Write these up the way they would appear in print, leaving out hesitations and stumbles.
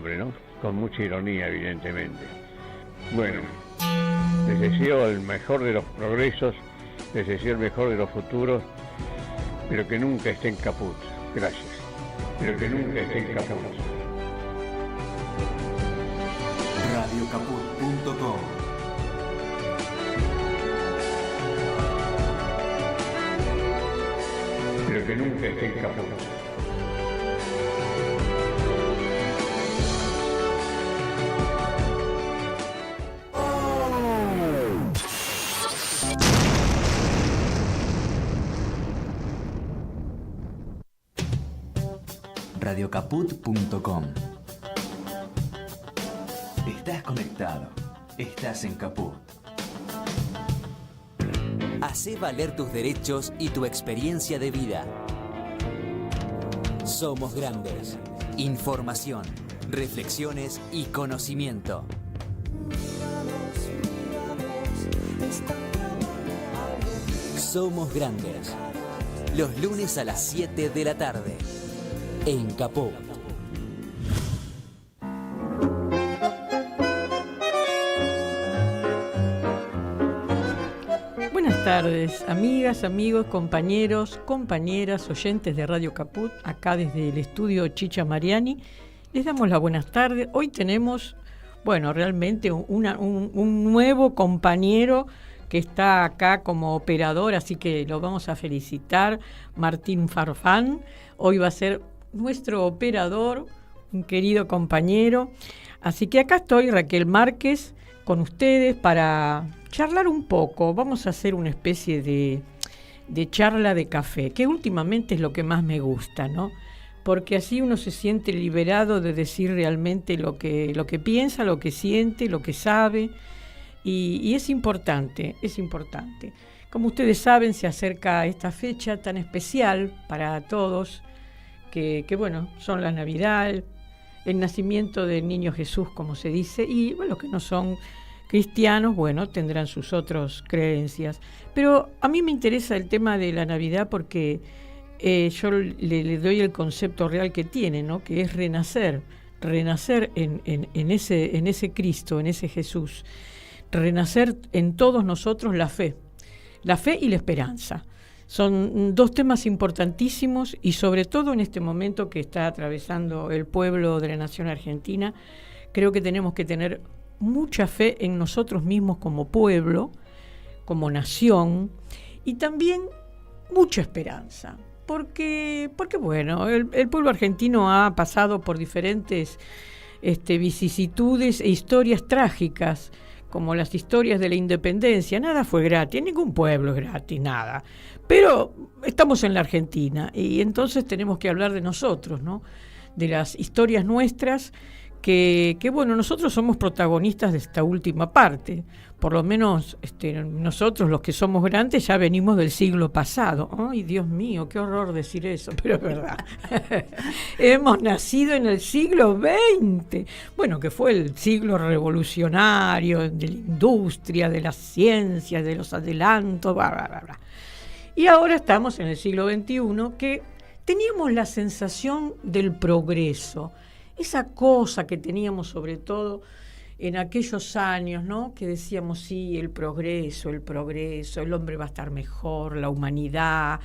nombre, ¿no? Con mucha ironía, evidentemente. Bueno, les deseo el mejor de los progresos, les deseo el mejor de los futuros, pero que nunca estén caput. Gracias. Pero que nunca estén caput. Radiocaput.com. Pero que nunca estén caput. Radiocaput.com. Estás conectado. Estás en Caput. Hacé valer tus derechos y tu experiencia de vida. Somos grandes. Información, reflexiones y conocimiento. Somos grandes. Los lunes a las 7 de la tarde. En Caput. Buenas tardes, amigas, amigos, compañeros, compañeras, oyentes de Radio Caput, acá desde el estudio Chicha Mariani. Les damos las buenas tardes. Hoy tenemos, bueno, realmente un nuevo compañero que está acá como operador, así que lo vamos a felicitar, Martín Farfán. Hoy va a ser nuestro operador, un querido compañero. Así que acá estoy, Raquel Márquez, con ustedes para charlar un poco. Vamos a hacer una especie de charla de café, que últimamente es lo que más me gusta, ¿no? Porque así uno se siente liberado de decir realmente lo que piensa, lo que siente, lo que sabe, y es importante, es importante. Como ustedes saben, se acerca esta fecha tan especial para todos, que bueno, son la Navidad, el nacimiento del niño Jesús, como se dice, y bueno, los que no son cristianos, bueno, tendrán sus otras creencias. Pero a mí me interesa el tema de la Navidad porque yo le doy el concepto real que tiene, ¿no? Que es renacer en ese Cristo, en ese Jesús, renacer en todos nosotros la fe y la esperanza. Son dos temas importantísimos y sobre todo en este momento que está atravesando el pueblo de la nación argentina, creo que tenemos que tener mucha fe en nosotros mismos como pueblo, como nación, y también mucha esperanza, porque bueno, el pueblo argentino ha pasado por diferentes vicisitudes e historias trágicas, como las historias de la independencia. Nada fue gratis, ningún pueblo es gratis, nada. Pero estamos en la Argentina y entonces tenemos que hablar de nosotros, ¿no? De las historias nuestras, que bueno, nosotros somos protagonistas de esta última parte. Por lo menos nosotros, los que somos grandes, ya venimos del siglo pasado. Ay, Dios mío, qué horror decir eso, pero es verdad. Hemos nacido en el siglo XX. Bueno, que fue el siglo revolucionario de la industria, de las ciencias, de los adelantos, bla, bla, bla, bla. Y ahora estamos en el siglo XXI, que teníamos la sensación del progreso. Esa cosa que teníamos sobre todo en aquellos años, ¿no? Que decíamos, sí, el progreso, el hombre va a estar mejor, la humanidad,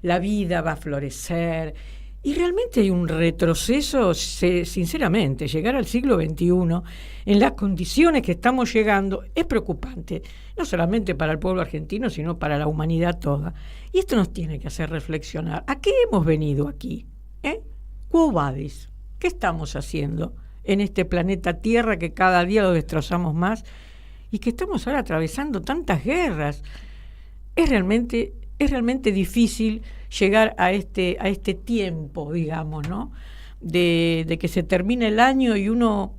la vida va a florecer. Y realmente hay un retroceso, sinceramente, llegar al siglo XXI en las condiciones que estamos llegando es preocupante, no solamente para el pueblo argentino, sino para la humanidad toda. Y esto nos tiene que hacer reflexionar. ¿A qué hemos venido aquí? Quo vadis? ¿Qué estamos haciendo en este planeta Tierra que cada día lo destrozamos más y que estamos ahora atravesando tantas guerras? Es realmente difícil llegar a este tiempo, digamos, ¿no? De que se termine el año y uno,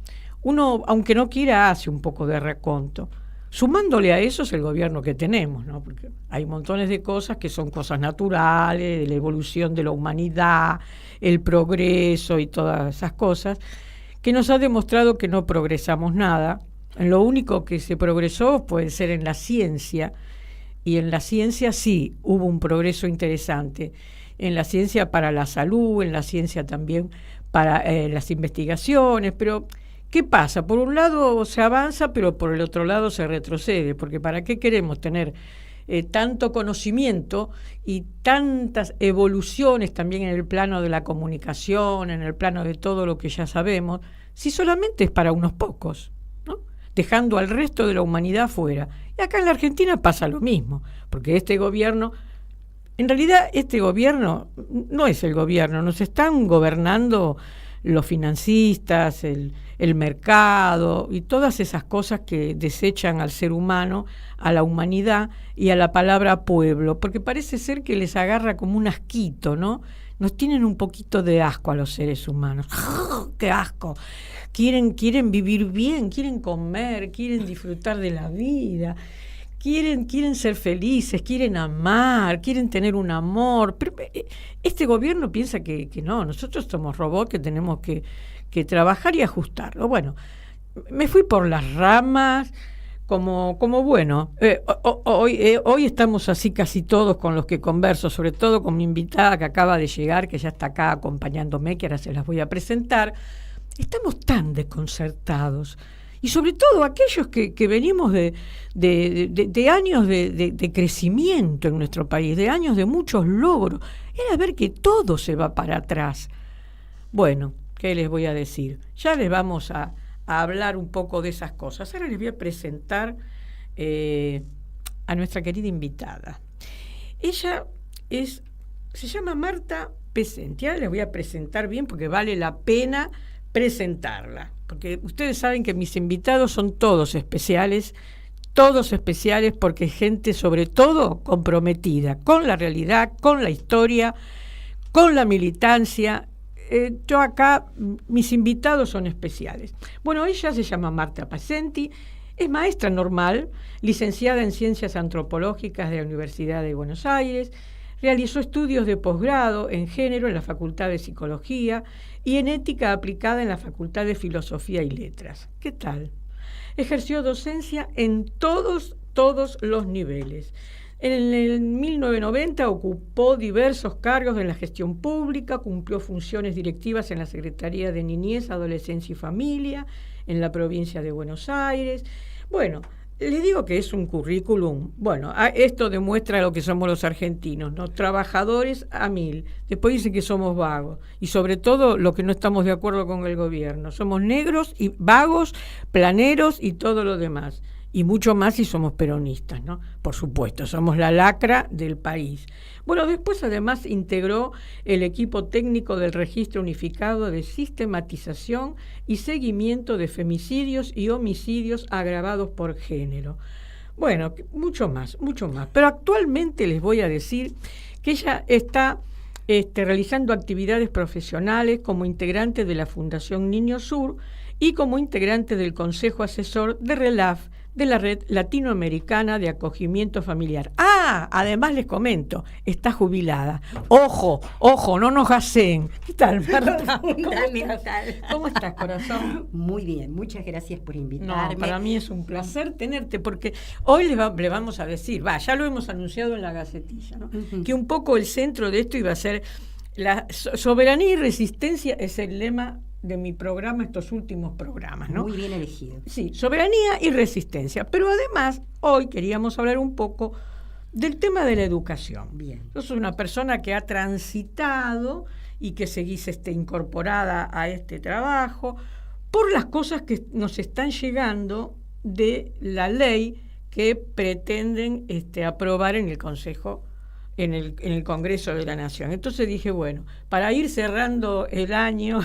aunque no quiera, hace un poco de reconto. Sumándole a eso es el gobierno que tenemos, ¿no? Porque hay montones de cosas que son cosas naturales, la evolución de la humanidad, el progreso y todas esas cosas, que nos ha demostrado que no progresamos nada. Lo único que se progresó puede ser en la ciencia, y en la ciencia sí hubo un progreso interesante, en la ciencia para la salud, en la ciencia también para las investigaciones, pero ¿qué pasa? Por un lado se avanza, pero por el otro lado se retrocede, porque ¿para qué queremos tener tanto conocimiento y tantas evoluciones también en el plano de la comunicación, en el plano de todo lo que ya sabemos, si solamente es para unos pocos, ¿no? Dejando al resto de la humanidad fuera? Y acá en la Argentina pasa lo mismo, porque este gobierno, en realidad este gobierno no es el gobierno, nos están gobernando los financistas, el mercado y todas esas cosas que desechan al ser humano, a la humanidad y a la palabra pueblo, porque parece ser que les agarra como un asquito, ¿no? Nos tienen un poquito de asco a los seres humanos. ¡Qué asco! Quieren vivir bien, quieren comer, quieren disfrutar de la vida, quieren ser felices, quieren amar, quieren tener un amor. Pero este gobierno piensa que no, nosotros somos robots que tenemos que trabajar y ajustarlo. Bueno, me fui por las ramas, como bueno, hoy estamos así casi todos con los que converso, sobre todo con mi invitada que acaba de llegar, que ya está acá acompañándome, que ahora se las voy a presentar. Estamos tan desconcertados. Y sobre todo aquellos que venimos de años de crecimiento en nuestro país, de años de muchos logros, era ver que todo se va para atrás. Bueno, ¿qué les voy a decir? Ya les vamos a hablar un poco de esas cosas. Ahora les voy a presentar a nuestra querida invitada. Ella se llama Marta Pesenti. Ahora les voy a presentar bien porque vale la pena presentarla, porque ustedes saben que mis invitados son todos especiales porque es gente sobre todo comprometida con la realidad, con la historia, con la militancia. Yo acá, mis invitados son especiales. Bueno, ella se llama Marta Pesenti, es maestra normal, licenciada en Ciencias Antropológicas de la Universidad de Buenos Aires, realizó estudios de posgrado en género en la Facultad de Psicología y en Ética Aplicada en la Facultad de Filosofía y Letras. ¿Qué tal? Ejerció docencia en todos los niveles. En el 1990 ocupó diversos cargos en la gestión pública, cumplió funciones directivas en la Secretaría de Niñez, Adolescencia y Familia, en la provincia de Buenos Aires. Bueno, les digo que es un currículum. Bueno, esto demuestra lo que somos los argentinos, ¿no? Trabajadores a mil. Después dicen que somos vagos. Y sobre todo lo que no estamos de acuerdo con el gobierno. Somos negros y vagos, planeros y todo lo demás. Y mucho más si somos peronistas, ¿no? Por supuesto, somos la lacra del país. Bueno, después además integró el equipo técnico del Registro Unificado de Sistematización y Seguimiento de Femicidios y Homicidios agravados por género. Bueno, mucho más. Pero actualmente les voy a decir que ella está realizando actividades profesionales como integrante de la Fundación Niño Sur y como integrante del Consejo Asesor de RELAF, de la Red Latinoamericana de Acogimiento Familiar. Además les comento, está jubilada. Ojo, no nos gaseen. ¿Qué tal, Marta? ¿Cómo estás, corazón? Muy bien, muchas gracias por invitarme. No, para mí es un placer tenerte, porque hoy le vamos a decir, ya lo hemos anunciado en la Gacetilla, ¿no? Uh-huh. Que un poco el centro de esto iba a ser la soberanía y resistencia, es el lema de mi programa, estos últimos programas, ¿no? Muy bien elegido. Sí, soberanía y resistencia. Pero además, hoy queríamos hablar un poco del tema de la educación. Bien. Yo soy una persona que ha transitado y que seguís incorporada a este trabajo por las cosas que nos están llegando de la ley que pretenden aprobar en el Consejo, en el Congreso de la Nación. Entonces dije, bueno, para ir cerrando el año,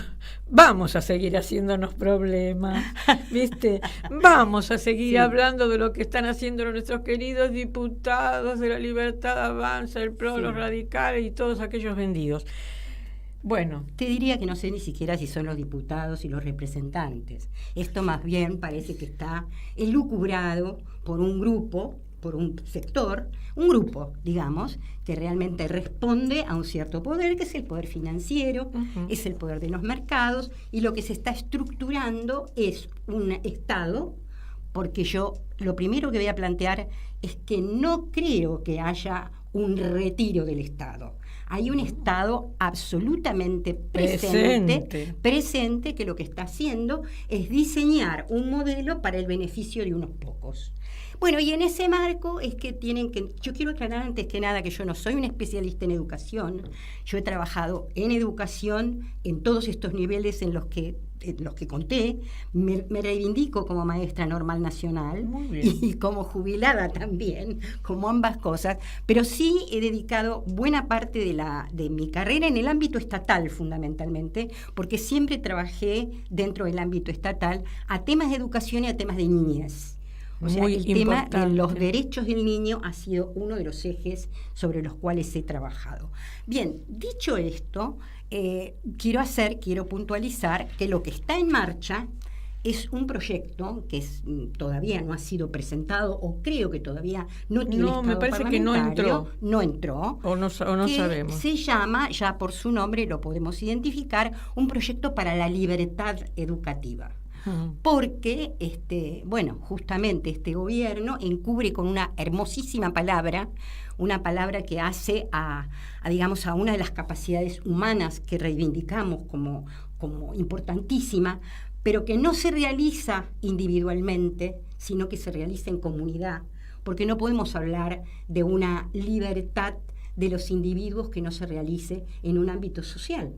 vamos a seguir haciéndonos problemas, ¿viste? Vamos a seguir hablando de lo que están haciendo nuestros queridos diputados de la Libertad Avanza, el PRO, los radicales y todos aquellos vendidos. Bueno, te diría que no sé ni siquiera si son los diputados y los representantes. Esto más bien parece que está elucubrado por un grupo, por un sector, un grupo, digamos, que realmente responde a un cierto poder, que es el poder financiero, uh-huh. Es el poder de los mercados, y lo que se está estructurando es un Estado, porque yo lo primero que voy a plantear es que no creo que haya un retiro del Estado. hay un Estado absolutamente presente que lo que está haciendo es diseñar un modelo para el beneficio de unos pocos. Bueno, y en ese marco es que yo quiero aclarar antes que nada que yo no soy una especialista en educación. Yo he trabajado en educación en todos estos niveles en los que conté. Me reivindico como maestra normal nacional y como jubilada también, como ambas cosas, pero sí he dedicado buena parte de mi carrera en el ámbito estatal fundamentalmente, porque siempre trabajé dentro del ámbito estatal a temas de educación y a temas de niñez. O sea, el tema de los derechos del niño ha sido uno de los ejes sobre los cuales he trabajado. Bien, dicho esto, quiero puntualizar que lo que está en marcha es un proyecto que todavía no ha sido presentado, o creo que todavía no tiene estado me parece que no entró. O no sabemos. Se llama, ya por su nombre lo podemos identificar, un proyecto para la libertad educativa. Porque, justamente este gobierno encubre con una hermosísima palabra, una palabra que hace a una de las capacidades humanas que reivindicamos como importantísima, pero que no se realiza individualmente, sino que se realiza en comunidad, porque no podemos hablar de una libertad de los individuos que no se realice en un ámbito social.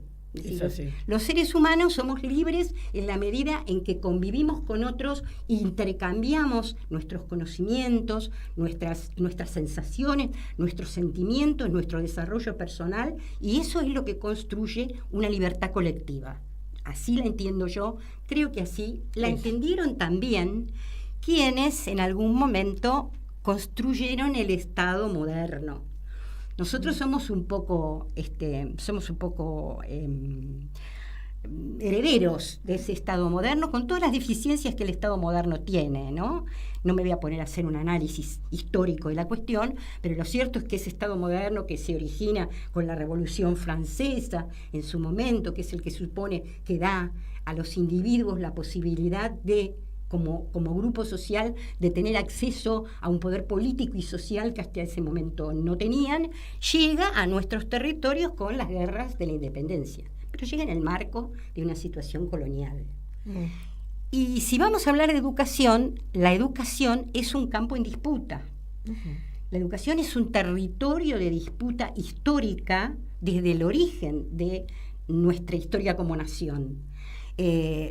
Los seres humanos somos libres en la medida en que convivimos con otros, intercambiamos nuestros conocimientos, nuestras sensaciones, nuestros sentimientos, nuestro desarrollo personal, y eso es lo que construye una libertad colectiva. Así la entiendo yo, creo que así la entendieron también quienes en algún momento construyeron el Estado moderno. Nosotros somos un poco herederos de ese Estado moderno, con todas las deficiencias que el Estado moderno tiene, ¿no? No me voy a poner a hacer un análisis histórico de la cuestión, pero lo cierto es que ese Estado moderno que se origina con la Revolución Francesa en su momento, que es el que supone que da a los individuos la posibilidad de como grupo social, de tener acceso a un poder político y social que hasta ese momento no tenían, llega a nuestros territorios con las guerras de la independencia, pero llega en el marco de una situación colonial. Y si vamos a hablar de educación, la educación es un campo en disputa. La educación es un territorio de disputa histórica desde el origen de nuestra historia como nación.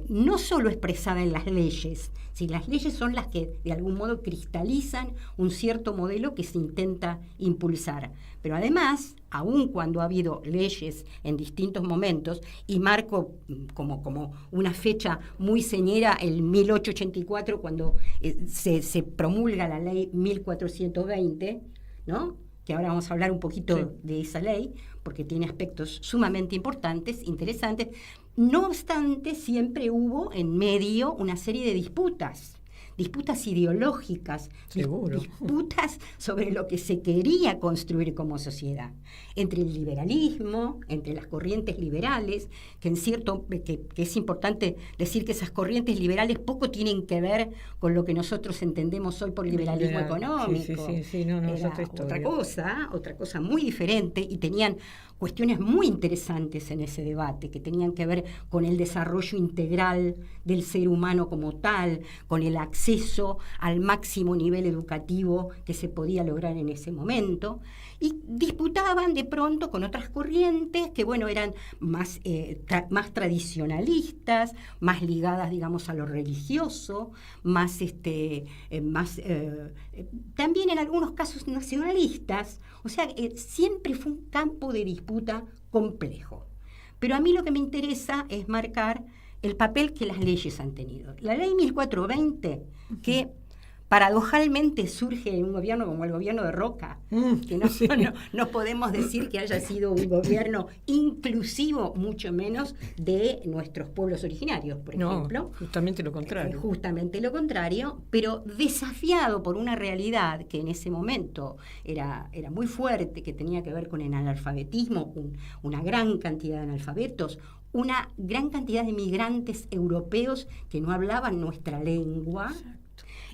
No solo expresada en las leyes, si las leyes son las que de algún modo cristalizan un cierto modelo que se intenta impulsar, pero además, aun cuando ha habido leyes en distintos momentos, y marco como una fecha muy señera el 1884 cuando se promulga la ley 1420, ¿no? Que ahora vamos a hablar un poquito de esa ley, porque tiene aspectos sumamente importantes, interesantes. No obstante, siempre hubo en medio una serie de disputas ideológicas, disputas sobre lo que se quería construir como sociedad, entre el liberalismo, entre las corrientes liberales, que es importante decir que esas corrientes liberales poco tienen que ver con lo que nosotros entendemos hoy por liberalismo económico. Era otra cosa muy diferente, y tenían cuestiones muy interesantes en ese debate, que tenían que ver con el desarrollo integral del ser humano como tal, con el acceso al máximo nivel educativo que se podía lograr en ese momento, y disputaban de pronto con otras corrientes que, eran más tradicionalistas, más ligadas, digamos, a lo religioso, también en algunos casos nacionalistas. O sea, siempre fue un campo de disputa complejo. Pero a mí lo que me interesa es marcar el papel que las leyes han tenido. La ley 1420, que paradojalmente surge en un gobierno como el gobierno de Roca, que no podemos decir que haya sido un gobierno inclusivo, mucho menos de nuestros pueblos originarios, por ejemplo. Justamente lo contrario. Justamente lo contrario, pero desafiado por una realidad que en ese momento era muy fuerte, que tenía que ver con el analfabetismo, una gran cantidad de analfabetos, una gran cantidad de migrantes europeos que no hablaban nuestra lengua.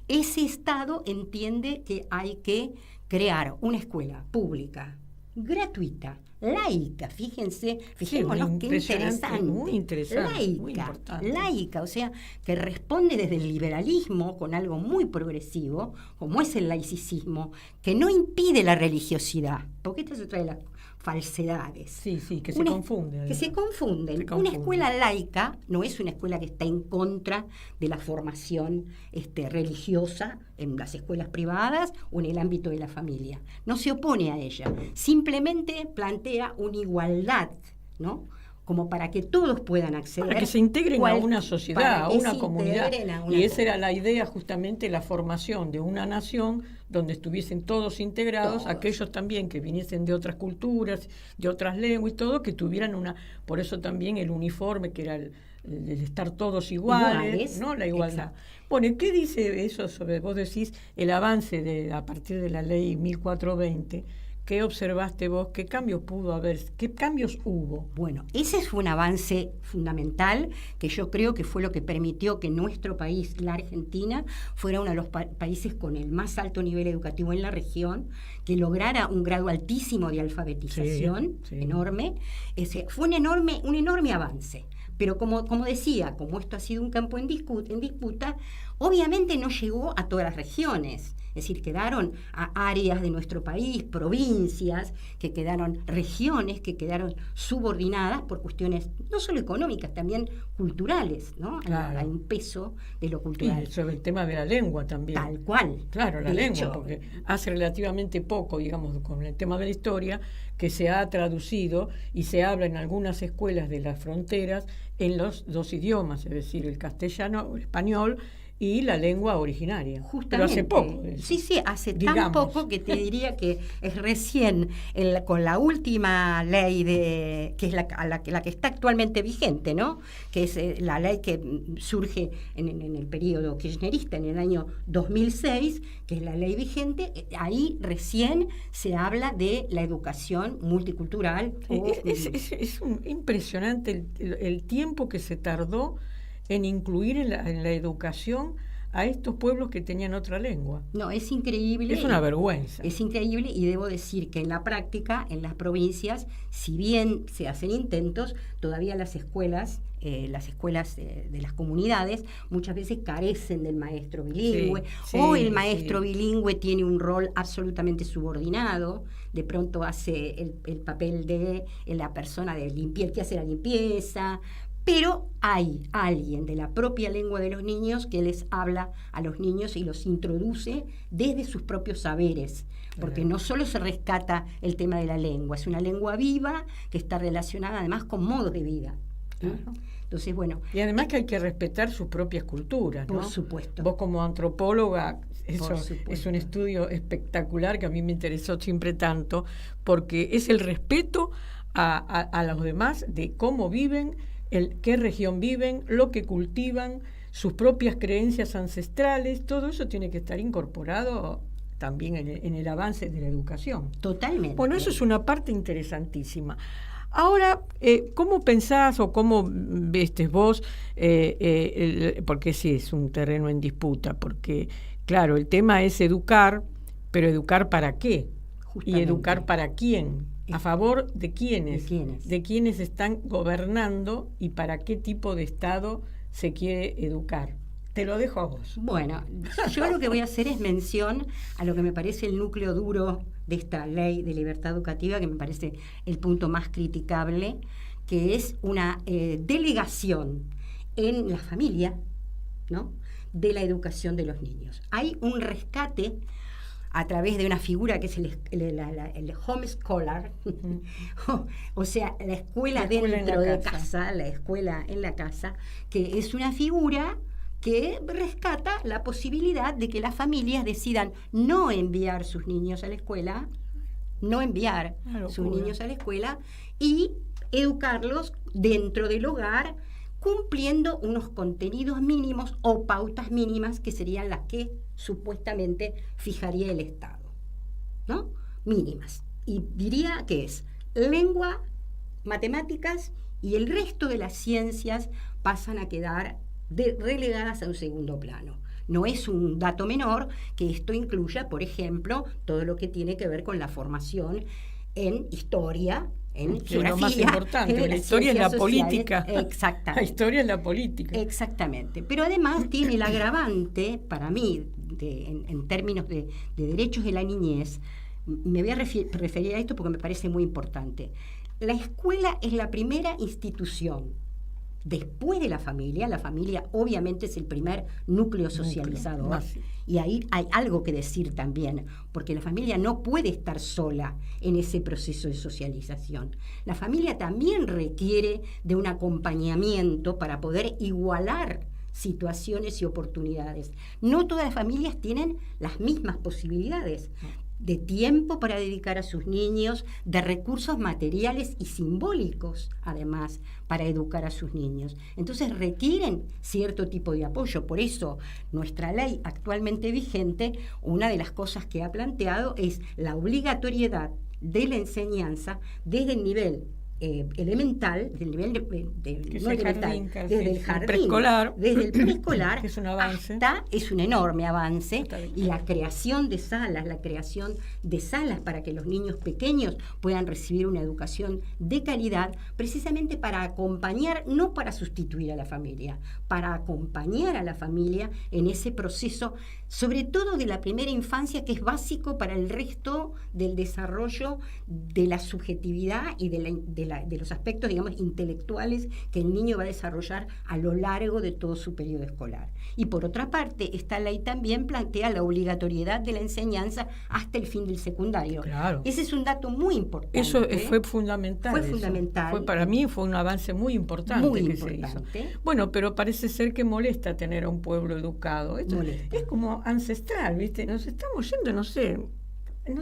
Ese Estado entiende que hay que crear una escuela pública, gratuita, laica, fijémonos qué interesante. Muy interesante, laica, muy importante. laica, o sea, que responde desde el liberalismo con algo muy progresivo, como es el laicismo, que no impide la religiosidad, porque esta es otra de las falsedades. Sí, que se confunden. Que se confunden. Una escuela laica no es una escuela que está en contra de la formación religiosa en las escuelas privadas o en el ámbito de la familia. No se opone a ella. Simplemente plantea una igualdad, ¿no? Como para que todos puedan acceder. Para que se integren a una sociedad, a una comunidad. Y esa era la idea, justamente, la formación de una nación donde estuviesen todos integrados, aquellos también que viniesen de otras culturas, de otras lenguas y todo, que tuvieran por eso también el uniforme, que era el estar todos iguales, ¿no? La igualdad. Exacto. Bueno, ¿qué dice eso sobre, vos decís, el avance a partir de la ley 1420? ¿Qué observaste vos? ¿Qué cambios pudo haber? ¿Qué cambios hubo? Bueno, ese fue un avance fundamental que yo creo que fue lo que permitió que nuestro país, la Argentina, fuera uno de los países con el más alto nivel educativo en la región, que lograra un grado altísimo de alfabetización, enorme. Fue un enorme avance. Pero como decía, como esto ha sido un campo en disputa, obviamente no llegó a todas las regiones. Es decir, quedaron a áreas de nuestro país, provincias, regiones que quedaron subordinadas por cuestiones no solo económicas, también culturales, ¿no? Claro. Hay un peso de lo cultural. Y sobre el tema de la lengua también. Tal cual. Claro, la lengua, hecho, porque hace relativamente poco, digamos, con el tema de la historia, que se ha traducido y se habla en algunas escuelas de las fronteras en los dos idiomas, es decir, el castellano o el español, y la lengua originaria. Justamente. Pero hace poco. Sí, hace digamos. tan poco que te diría que es recién con la última ley que es la que está actualmente vigente, ¿no? Que es la ley que surge en el periodo kirchnerista, en el año 2006, que es la ley vigente. Ahí recién se habla de la educación multicultural. Es impresionante el tiempo que se tardó en incluir en la educación a estos pueblos que tenían otra lengua. No, es increíble. Es una vergüenza. Es increíble, y debo decir que en la práctica, en las provincias, si bien se hacen intentos, todavía las escuelas de las comunidades muchas veces carecen del maestro bilingüe, o el maestro bilingüe tiene un rol absolutamente subordinado. De pronto hace el papel de la persona que hace la limpieza. Pero hay alguien de la propia lengua de los niños que les habla a los niños y los introduce desde sus propios saberes, porque no solo se rescata el tema de la lengua, es una lengua viva que está relacionada además con modos de vida. Claro. Entonces, bueno. Y además que hay que respetar sus propias culturas, ¿no? Por supuesto. Vos como antropóloga, eso es un estudio espectacular que a mí me interesó siempre tanto, porque es el respeto a los demás de cómo viven, qué región viven, lo que cultivan, sus propias creencias ancestrales. Todo eso tiene que estar incorporado también en el avance de la educación. Totalmente. Bueno, eso es una parte interesantísima. Ahora, ¿cómo pensás o cómo vestes vos? Porque sí, es un terreno en disputa, porque, claro, el tema es educar, pero ¿educar para qué? Justamente. ¿Y educar para quién? ¿A favor de quiénes? ¿De quiénes están gobernando y para qué tipo de Estado se quiere educar? Te lo dejo a vos. Bueno, yo lo que voy a hacer es mención a lo que me parece el núcleo duro de esta ley de libertad educativa, que me parece el punto más criticable, que es una delegación en la familia, ¿no?, de la educación de los niños. Hay un rescate a través de una figura que es el homeschooler, o sea, la escuela dentro de casa, la escuela en la casa, que es una figura que rescata la posibilidad de que las familias decidan no enviar sus niños a la escuela, y educarlos dentro del hogar, cumpliendo unos contenidos mínimos o pautas mínimas que serían las que supuestamente fijaría el Estado, ¿no? Mínimas. Y diría que es lengua, matemáticas, y el resto de las ciencias pasan a quedar relegadas a un segundo plano. No es un dato menor que esto incluya, por ejemplo, todo lo que tiene que ver con la formación en historia, en Que es geografía. lo más importante, en la historia es la ciencias sociales. política. Exactamente. La historia es la política. Exactamente. Pero además tiene el agravante, para mí, en términos de derechos de la niñez, me voy a referir a esto porque me parece muy importante. La escuela es la primera institución después de la familia obviamente es el primer núcleo socializador, y ahí hay algo que decir también, porque la familia no puede estar sola en ese proceso de socialización. La familia también requiere de un acompañamiento para poder igualar situaciones y oportunidades. No todas las familias tienen las mismas posibilidades de tiempo para dedicar a sus niños, de recursos materiales y simbólicos, además, para educar a sus niños. Entonces requieren cierto tipo de apoyo. Por eso, nuestra ley actualmente vigente, una de las cosas que ha planteado es la obligatoriedad de la enseñanza desde el nivel elemental, del nivel desde el jardín, preescolar, desde el preescolar, que es un avance. es un enorme avance, Está bien. y la creación de salas para que los niños pequeños puedan recibir una educación de calidad, precisamente para acompañar, no para sustituir a la familia, para acompañar a la familia en ese proceso, sobre todo de la primera infancia, que es básico para el resto del desarrollo de la subjetividad y de los aspectos, digamos, intelectuales que el niño va a desarrollar a lo largo de todo su periodo escolar. Y por otra parte, esta ley también plantea la obligatoriedad de la enseñanza hasta el fin del secundario. Claro. Ese es un dato muy importante. Eso fue fundamental. Fue fundamental. Para mí fue un avance muy importante Muy que importante. se hizo. Bueno, pero parece ser que molesta tener a un pueblo educado. Esto Molesta. es como ancestral, ¿viste? Nos estamos yendo, no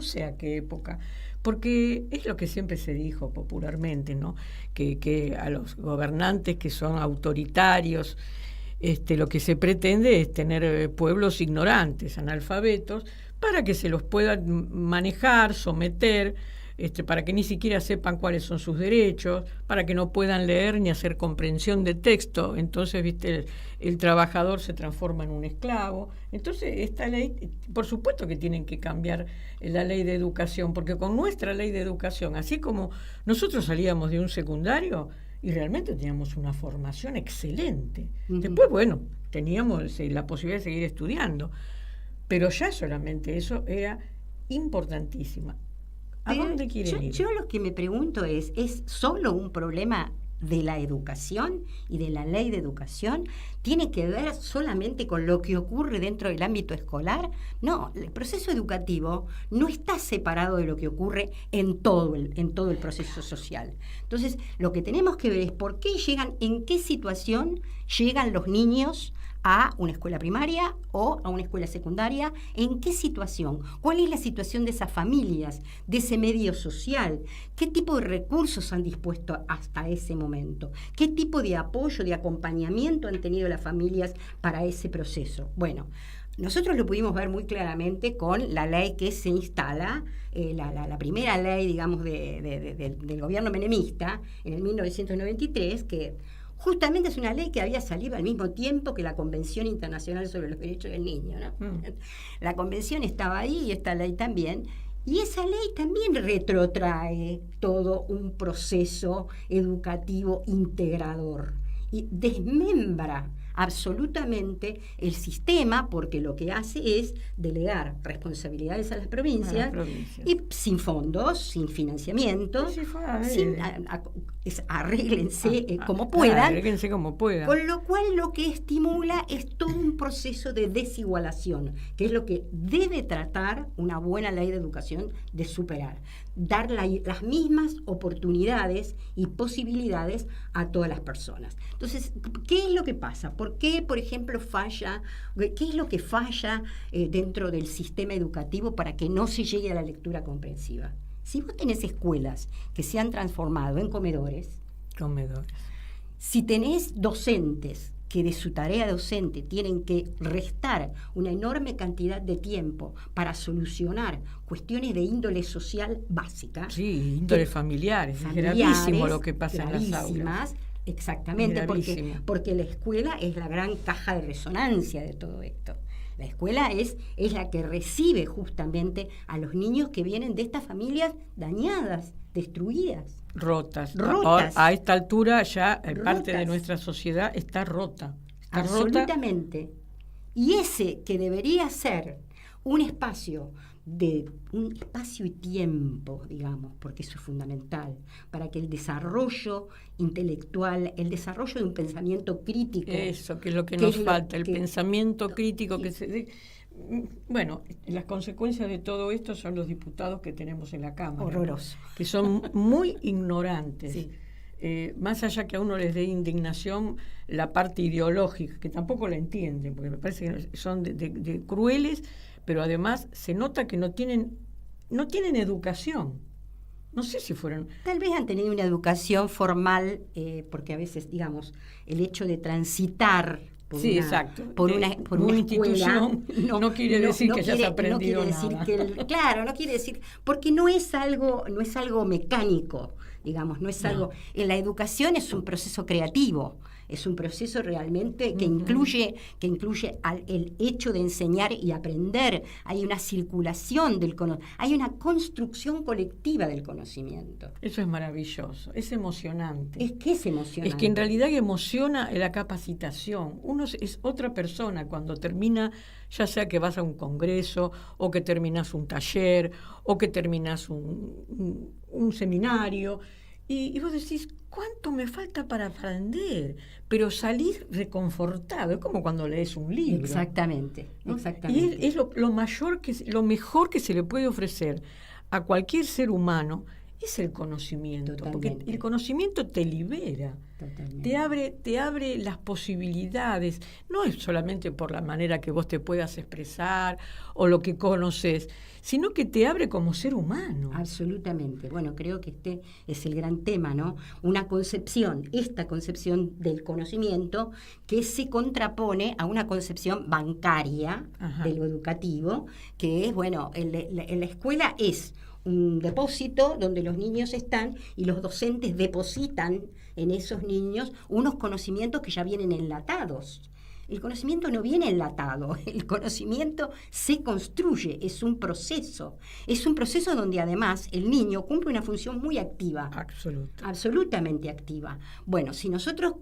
sé a qué época. Porque es lo que siempre se dijo popularmente, ¿no? Que a los gobernantes que son autoritarios, lo que se pretende es tener pueblos ignorantes, analfabetos, para que se los puedan manejar, someter, para que ni siquiera sepan cuáles son sus derechos, para que no puedan leer ni hacer comprensión de texto. Entonces, ¿viste? El trabajador se transforma en un esclavo. Entonces, esta ley, por supuesto que tienen que cambiar la ley de educación, porque con nuestra ley de educación, así como nosotros salíamos de un secundario y realmente teníamos una formación excelente. Uh-huh. Después, bueno, teníamos la posibilidad de seguir estudiando, pero ya solamente eso era importantísima. ¿A dónde quieren ir? Yo lo que me pregunto ¿es solo un problema de la educación y de la ley de educación? ¿Tiene que ver solamente con lo que ocurre dentro del ámbito escolar? No, el proceso educativo no está separado de lo que ocurre en todo el proceso social. Entonces, lo que tenemos que ver es en qué situación llegan los niños a una escuela primaria o a una escuela secundaria, en qué situación, cuál es la situación de esas familias, de ese medio social, qué tipo de recursos han dispuesto hasta ese momento, qué tipo de apoyo, de acompañamiento han tenido las familias para ese proceso. Bueno, nosotros lo pudimos ver muy claramente con la ley que se instala, la primera ley, digamos, del gobierno menemista, en el 1993, que justamente es una ley que había salido al mismo tiempo que la Convención Internacional sobre los Derechos del Niño, ¿no? La convención estaba ahí y esta ley también, y esa ley también retrotrae todo un proceso educativo integrador y desmembra absolutamente el sistema, porque lo que hace es delegar responsabilidades a las provincias, y sin fondos, sin financiamiento, arréglense como puedan, con lo cual lo que estimula es todo un proceso de desigualación, que es lo que debe tratar una buena ley de educación de superar, dar las mismas oportunidades y posibilidades a todas las personas. Entonces, ¿qué es lo que pasa? ¿Por qué, por ejemplo, qué es lo que falla dentro del sistema educativo para que no se llegue a la lectura comprensiva? Si vos tenés escuelas que se han transformado en comedores, si tenés docentes que de su tarea docente tienen que restar una enorme cantidad de tiempo para solucionar cuestiones de índole social básica. Sí, índole familiares. Es gravísimo lo que pasa en las aulas. Exactamente, porque la escuela es la gran caja de resonancia de todo esto. La escuela es la que recibe justamente a los niños que vienen de estas familias dañadas, destruidas. Rotas. A esta altura ya parte de nuestra sociedad está rota. Absolutamente. Y ese que debería ser un espacio y tiempo, digamos, porque eso es fundamental, para que el desarrollo intelectual, el desarrollo de un pensamiento crítico... Eso, que es lo que nos falta, el pensamiento crítico que se... Bueno, las consecuencias de todo esto son los diputados que tenemos en la Cámara. Horroroso. Que son muy ignorantes. Sí. Más allá que a uno les dé indignación la parte ideológica, que tampoco la entienden, porque me parece que son de crueles, pero además se nota que no tienen educación. No sé si fueron... Tal vez han tenido una educación formal, porque a veces, digamos, el hecho de transitar por una institución no quiere decir que hayas aprendido nada. Claro, no quiere decir, porque no es algo mecánico, digamos, no es algo... En la educación es un proceso creativo, es un proceso realmente que incluye el hecho de enseñar y aprender. Hay una circulación del conocimiento, hay una construcción colectiva del conocimiento. Eso es maravilloso, es emocionante. Es que es emocionante. Es que en realidad emociona la capacitación. Uno es otra persona cuando termina, ya sea que vas a un congreso, o que terminas un taller, o que terminas un seminario, y vos decís, ¿cuánto me falta para aprender? Pero salir reconfortado, es como cuando lees un libro. Exactamente, ¿no? exactamente. Y es lo mejor que se le puede ofrecer a cualquier ser humano, es el conocimiento. Totalmente. Porque el conocimiento te libera. Totalmente. Te abre las posibilidades. No es solamente por la manera que vos te puedas expresar o lo que conoces, sino que te abre como ser humano. Absolutamente. Bueno, creo que este es el gran tema, ¿no? Esta concepción del conocimiento que se contrapone a una concepción bancaria de lo educativo, que es, bueno, en la escuela es un depósito donde los niños están y los docentes depositan en esos niños unos conocimientos que ya vienen enlatados. El conocimiento no viene enlatado, el conocimiento se construye, es un proceso donde además el niño cumple una función muy activa. Absolutamente activa. Bueno, si nosotros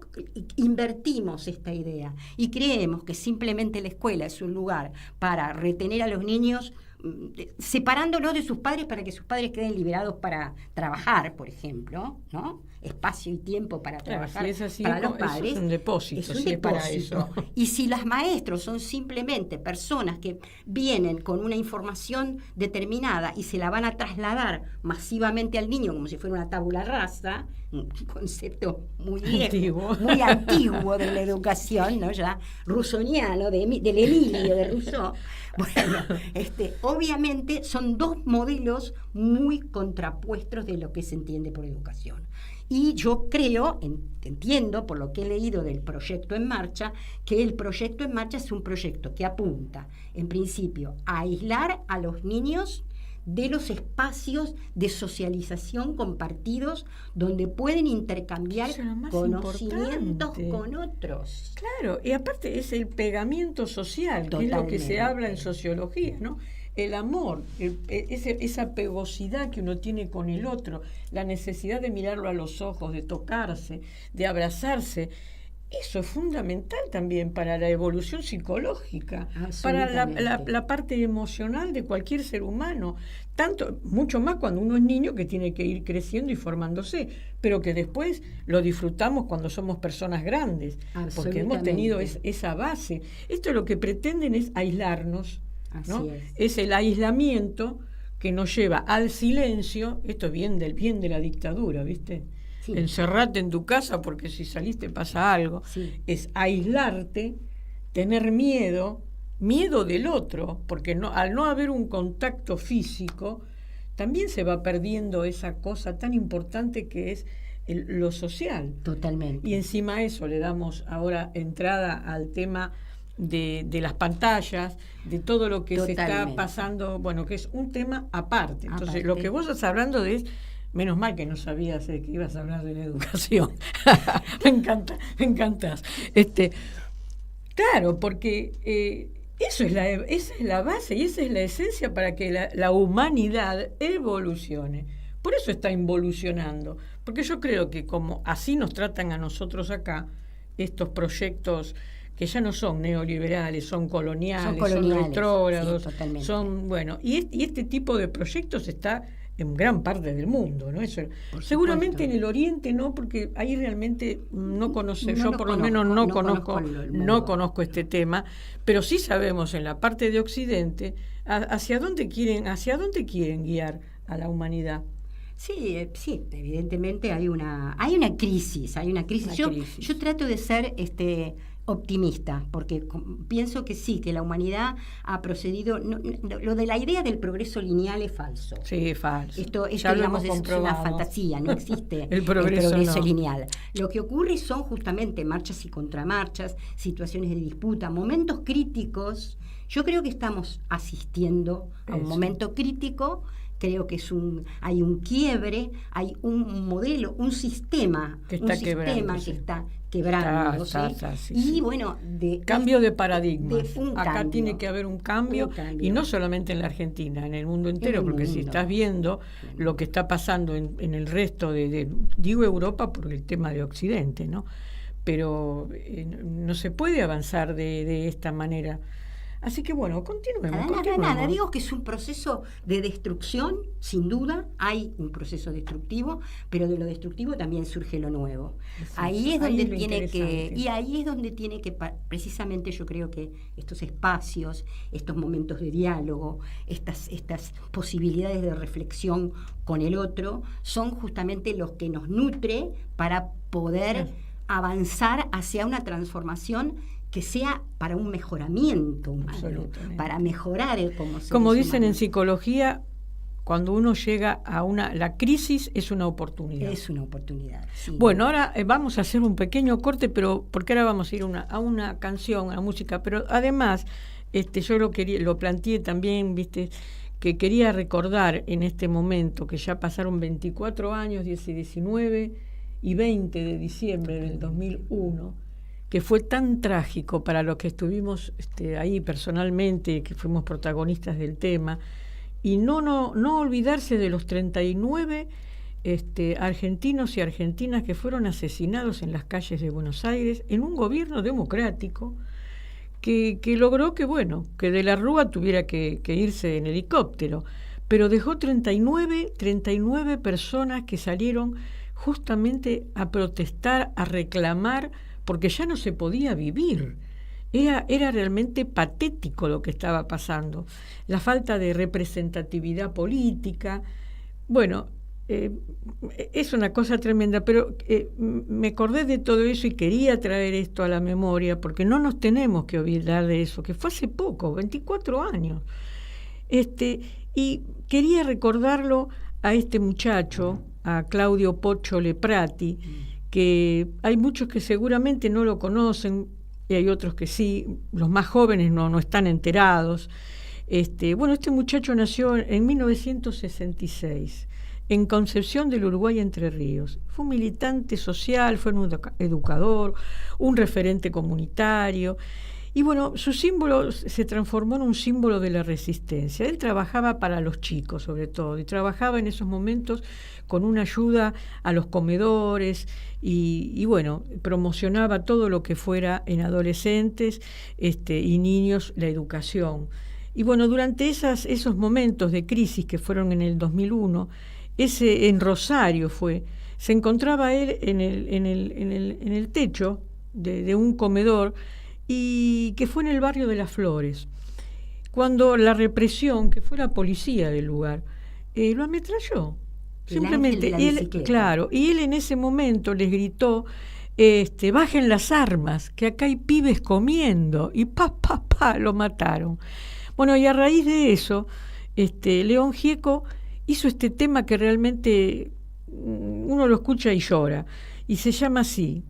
invertimos esta idea y creemos que simplemente la escuela es un lugar para retener a los niños, separándolos de sus padres para que sus padres queden liberados para trabajar, por ejemplo, ¿no? Espacio y tiempo para trabajar. Si es así, para los padres, es un depósito. Es para eso. Y si los maestros son simplemente personas que vienen con una información determinada y se la van a trasladar masivamente al niño como si fuera una tabula rasa, un concepto muy viejo, muy antiguo de la educación, ¿no? Ya rusoniano, del Emilio de Rousseau. Bueno, obviamente son dos modelos muy contrapuestos de lo que se entiende por educación. Y yo entiendo por lo que he leído del proyecto en marcha, que el proyecto en marcha es un proyecto que apunta, en principio, a aislar a los niños de los espacios de socialización compartidos donde pueden intercambiar conocimientos con otros. Claro, y aparte es el pegamiento social, que es lo que se habla en sociología, ¿no? El amor, esa pegosidad que uno tiene con el otro, la necesidad de mirarlo a los ojos, de tocarse, de abrazarse. Eso es fundamental también para la evolución psicológica, para la parte emocional de cualquier ser humano, mucho más cuando uno es niño, que tiene que ir creciendo y formándose, pero que después lo disfrutamos cuando somos personas grandes, porque hemos tenido esa base. Esto lo que pretenden es aislarnos, ¿no? Es el aislamiento que nos lleva al silencio. Esto es bien de la dictadura, ¿viste? Sí. Encerrate en tu casa porque si saliste pasa algo. Sí. Es aislarte, tener miedo del otro, porque al no haber un contacto físico, también se va perdiendo esa cosa tan importante que es lo social. Totalmente. Y encima a eso le damos ahora entrada al tema de las pantallas, de todo lo que se está pasando, bueno, que es un tema aparte. Entonces, lo que vos estás hablando es Menos mal que no sabías que ibas a hablar de la educación. Me encantas. Claro, porque esa es la base y esa es la esencia para que la humanidad evolucione. Por eso está involucionando, porque yo creo que como así nos tratan a nosotros acá, estos proyectos que ya no son neoliberales, son coloniales, son retrógrados, sí, son, bueno, y este tipo de proyectos está en gran parte del mundo, ¿no? Eso, seguramente en el Oriente no, porque ahí realmente no conozco, yo por lo menos no conozco este tema, pero sí sabemos en la parte de Occidente hacia dónde quieren guiar a la humanidad. Sí, evidentemente hay una crisis. Yo trato de ser optimista, porque pienso que sí, que la humanidad ha procedido. Lo de la idea del progreso lineal es falso. Sí, es falso. Esto digamos, es una fantasía, no existe el progreso lineal. Lo que ocurre son justamente marchas y contramarchas, situaciones de disputa, momentos críticos. Yo creo que estamos asistiendo a un momento crítico. Creo que hay un quiebre, hay un modelo, un sistema que está quebrando. Y bueno, cambio de paradigmas. Acá cambio, tiene que haber un cambio, y no solamente en la Argentina, en el mundo entero, porque si estás viendo lo que está pasando en el resto digo Europa por el tema de Occidente, ¿no? Pero no se puede avanzar de esta manera. Así que bueno, continuemos. Nada, digo que es un proceso de destrucción, sin duda, hay un proceso destructivo, pero de lo destructivo también surge lo nuevo. Ahí es donde tiene que, precisamente yo creo que estos espacios, estos momentos de diálogo, estas posibilidades de reflexión con el otro, son justamente los que nos nutre para poder avanzar hacia una transformación que sea para un mejoramiento humano, para mejorar el como dicen en psicología, cuando uno llega la crisis es una oportunidad. Es una oportunidad. Sí. Bueno, ahora vamos a hacer un pequeño corte, pero porque ahora vamos a ir a una canción, a música, pero además yo lo planteé también, viste, que quería recordar en este momento que ya pasaron 24 años, 19 y 20 de diciembre del 2001, que fue tan trágico para los que estuvimos ahí personalmente, que fuimos protagonistas del tema, y no olvidarse de los 39 argentinos y argentinas que fueron asesinados en las calles de Buenos Aires en un gobierno democrático que logró que De la Rúa tuviera que irse en helicóptero, pero dejó 39 personas que salieron justamente a protestar, a reclamar, porque ya no se podía vivir. Era realmente patético lo que estaba pasando. La falta de representatividad política. Bueno, es una cosa tremenda, pero me acordé de todo eso y quería traer esto a la memoria, porque no nos tenemos que olvidar de eso, que fue hace poco, 24 años. Y quería recordarlo a este muchacho, a Claudio Pocho Leprati, que hay muchos que seguramente no lo conocen y hay otros que sí, los más jóvenes no están enterados. Este muchacho nació en 1966 en Concepción del Uruguay, Entre Ríos. Fue un militante social, fue un educador, un referente comunitario. Y bueno, su símbolo se transformó en un símbolo de la resistencia. Él trabajaba para los chicos, sobre todo, y trabajaba en esos momentos con una ayuda a los comedores y bueno, promocionaba todo lo que fuera en adolescentes y niños, la educación. Y bueno, durante esos momentos de crisis que fueron en el 2001, en Rosario se encontraba él en el techo de un comedor, y que fue en el barrio de Las Flores, cuando la represión, que fue la policía del lugar, lo ametralló. Simplemente, y él en ese momento les gritó, bajen las armas, que acá hay pibes comiendo, y lo mataron. Bueno, y a raíz de eso, León Gieco hizo este tema que realmente uno lo escucha y llora, y se llama así,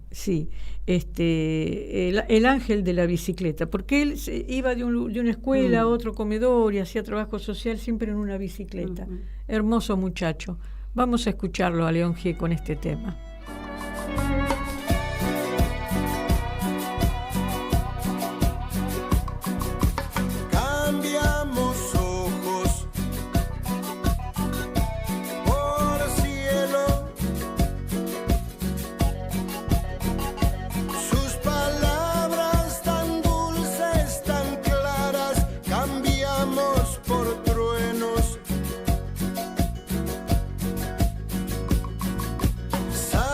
el ángel de la bicicleta, porque él iba de una escuela a otro comedor y hacía trabajo social siempre en una bicicleta. Hermoso muchacho. Vamos a escucharlo a León G con este tema. Sa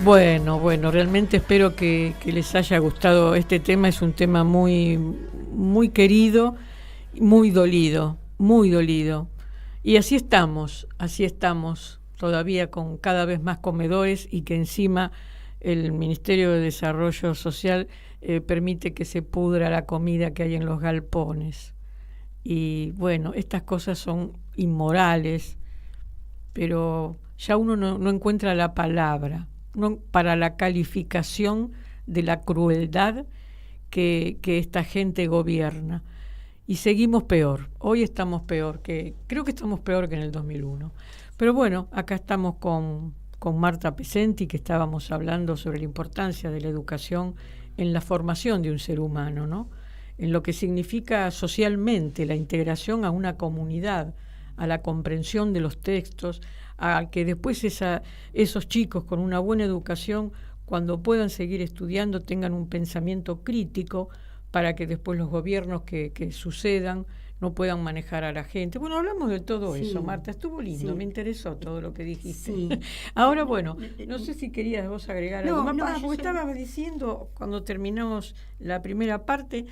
Bueno, realmente espero que les haya gustado este tema. Es un tema muy, muy querido, muy dolido, muy dolido. Y así estamos todavía con cada vez más comedores y que encima el Ministerio de Desarrollo Social permite que se pudra la comida que hay en los galpones. Y bueno, estas cosas son inmorales, pero ya uno no encuentra la palabra para la calificación de la crueldad que esta gente gobierna. Y seguimos peor. Hoy estamos peor, creo que estamos peor que en el 2001. Pero bueno, acá estamos con Marta Pesenti, que estábamos hablando sobre la importancia de la educación en la formación de un ser humano, ¿no? En lo que significa socialmente la integración a una comunidad, a la comprensión de los textos, a que después esos chicos con una buena educación, cuando puedan seguir estudiando, tengan un pensamiento crítico para que después los gobiernos que sucedan no puedan manejar a la gente. Bueno, hablamos de todo eso, Marta, estuvo lindo, me interesó todo lo que dijiste. Sí. Ahora, bueno, no sé si querías vos agregar algo más, porque estabas diciendo, cuando terminamos la primera parte,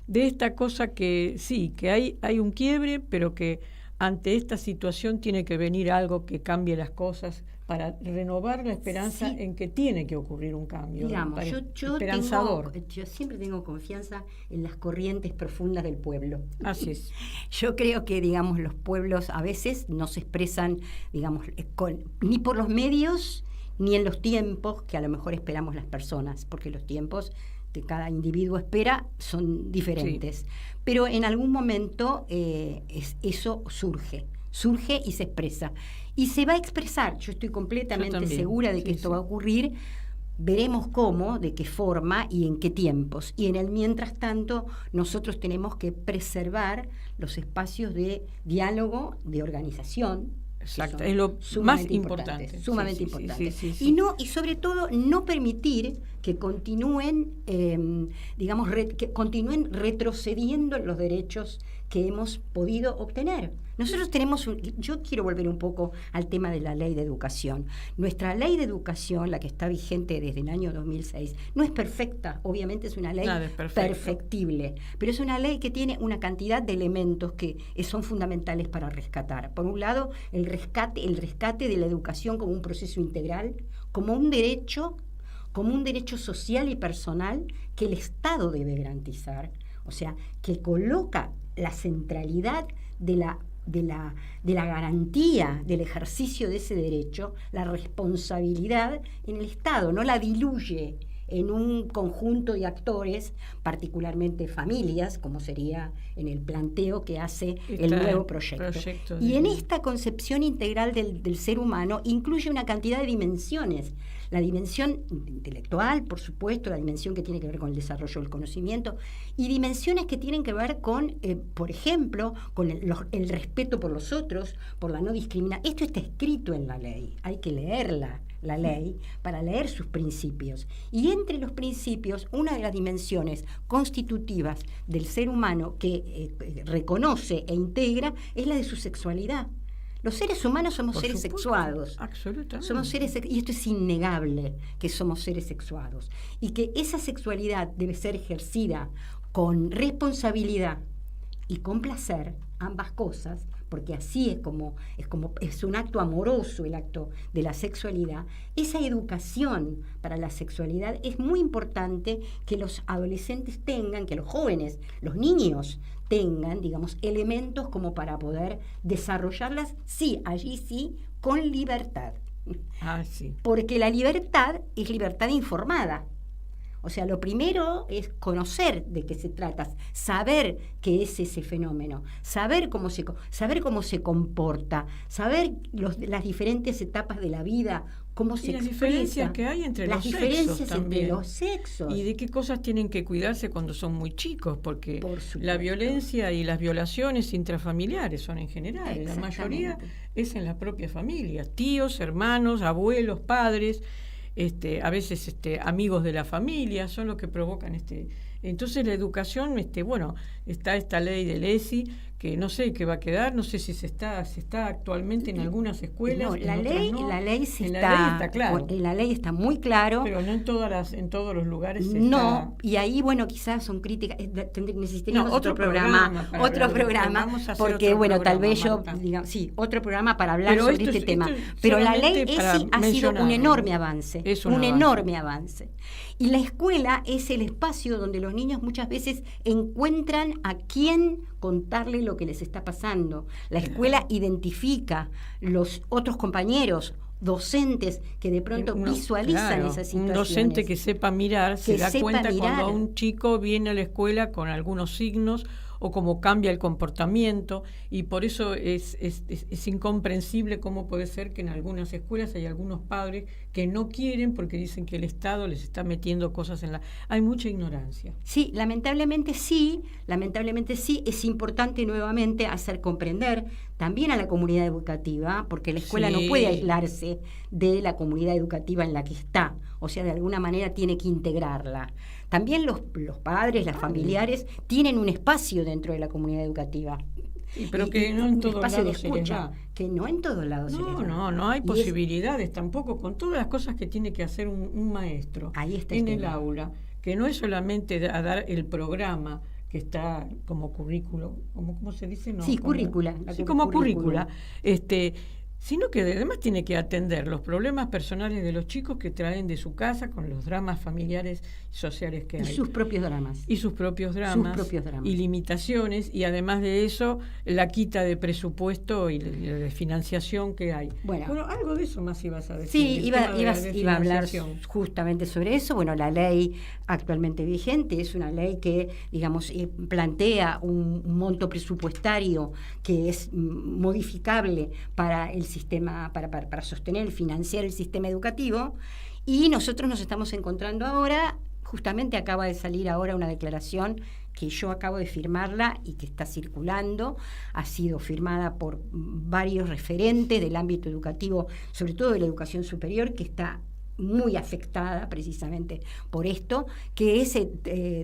de esta cosa que sí, que hay un quiebre, pero que ante esta situación tiene que venir algo que cambie las cosas para renovar la esperanza en que tiene que ocurrir un cambio. Digamos, esperanzador. Yo siempre tengo confianza en las corrientes profundas del pueblo. Así es. Yo creo que, digamos, los pueblos a veces no se expresan, digamos, ni por los medios ni en los tiempos que a lo mejor esperamos las personas, porque los tiempos que cada individuo espera son diferentes. Sí. Pero en algún momento eso surge y se expresa. Y se va a expresar, yo estoy completamente segura de que esto va a ocurrir. Veremos cómo, de qué forma y en qué tiempos. Y en el mientras tanto, nosotros tenemos que preservar los espacios de diálogo, de organización. Exacto, es lo más importante. Sumamente importante. Y sobre todo, no permitir que continúen, que continúen retrocediendo en los derechos que hemos podido obtener. Nosotros yo quiero volver un poco al tema de la ley de educación. Nuestra ley de educación, la que está vigente desde el año 2006, no es perfecta, obviamente es una ley perfectible, pero es una ley que tiene una cantidad de elementos que son fundamentales para rescatar. Por un lado, el rescate de la educación como un proceso integral, como un derecho social y personal que el Estado debe garantizar, o sea, que coloca la centralidad de la garantía del ejercicio de ese derecho, la responsabilidad en el Estado, no la diluye en un conjunto de actores, particularmente familias, como sería en el planteo que hace el nuevo proyecto. Y en esta concepción integral del ser humano incluye una cantidad de dimensiones. La dimensión intelectual, por supuesto, la dimensión que tiene que ver con el desarrollo del conocimiento, y dimensiones que tienen que ver con, por ejemplo, con el respeto por los otros, por la no discriminación. Esto está escrito en la ley, hay que leerla, la ley, para leer sus principios. Y entre los principios, una de las dimensiones constitutivas del ser humano que reconoce e integra es la de su sexualidad. Los seres humanos somos seres sexuados. Absolutamente. Somos y esto es innegable, que somos seres sexuados. Y que esa sexualidad debe ser ejercida con responsabilidad y con placer, ambas cosas, porque así es un acto amoroso el acto de la sexualidad. Esa educación para la sexualidad es muy importante que los adolescentes tengan, que los jóvenes, los niños tengan, digamos, elementos como para poder desarrollarlas, allí sí, con libertad. Porque la libertad es libertad informada. O sea, lo primero es conocer de qué se trata, saber qué es ese fenómeno, saber cómo se comporta, saber las diferentes etapas de la vida, cómo se expresa. Las diferencias que hay entre los sexos también. Entre los sexos. Y de qué cosas tienen que cuidarse cuando son muy chicos, porque la violencia y las violaciones intrafamiliares son en general. La mayoría es en la propia familia, tíos, hermanos, abuelos, padres. a veces amigos de la familia, son los que provocan Entonces la educación, bueno, está esta ley del ESI, que no sé qué va a quedar, no sé si se está actualmente en algunas escuelas. No, la ley está claro. La ley está muy claro. Pero no en todos los lugares no, y ahí, bueno, quizás son críticas, necesitaríamos otro programa, porque, bueno, tal vez otro programa para hablar sobre este tema. Pero la ley ESI ha sido un enorme avance, enorme avance. Y la escuela es el espacio donde los niños muchas veces encuentran a quién contarle lo que les está pasando. La escuela identifica los otros compañeros, docentes que de pronto visualizan esas situaciones. Un docente que sepa mirar, se da cuenta cuando un chico viene a la escuela con algunos signos o cómo cambia el comportamiento, y por eso es incomprensible cómo puede ser que en algunas escuelas hay algunos padres que no quieren porque dicen que el Estado les está metiendo cosas Hay mucha ignorancia. Sí, lamentablemente sí, es importante nuevamente hacer comprender también a la comunidad educativa, porque la escuela no puede aislarse de la comunidad educativa en la que está, o sea, de alguna manera tiene que integrarla. También los padres, las familiares, tienen un espacio dentro de la comunidad educativa. Pero que no en todos lados se les da. Que no en todos lados se les da. No hay posibilidades tampoco, con todas las cosas que tiene que hacer un maestro en el aula, que no es solamente dar el programa que está como currículo, ¿cómo se dice? No, currícula. Como currícula. Sino que además tiene que atender los problemas personales de los chicos que traen de su casa con los dramas familiares y sociales que hay. Y sus propios dramas. Y limitaciones, y además de eso, la quita de presupuesto y de financiación que hay. Bueno, algo de eso más ibas a decir. Sí, iba a hablar justamente sobre eso. Bueno, la ley actualmente vigente es una ley que, digamos, plantea un monto presupuestario que es modificable para el sistema, para sostener, financiar el sistema educativo, y nosotros nos estamos encontrando ahora, justamente acaba de salir ahora una declaración que yo acabo de firmarla y que está circulando, ha sido firmada por varios referentes del ámbito educativo, sobre todo de la educación superior, que está muy afectada precisamente por esto, que es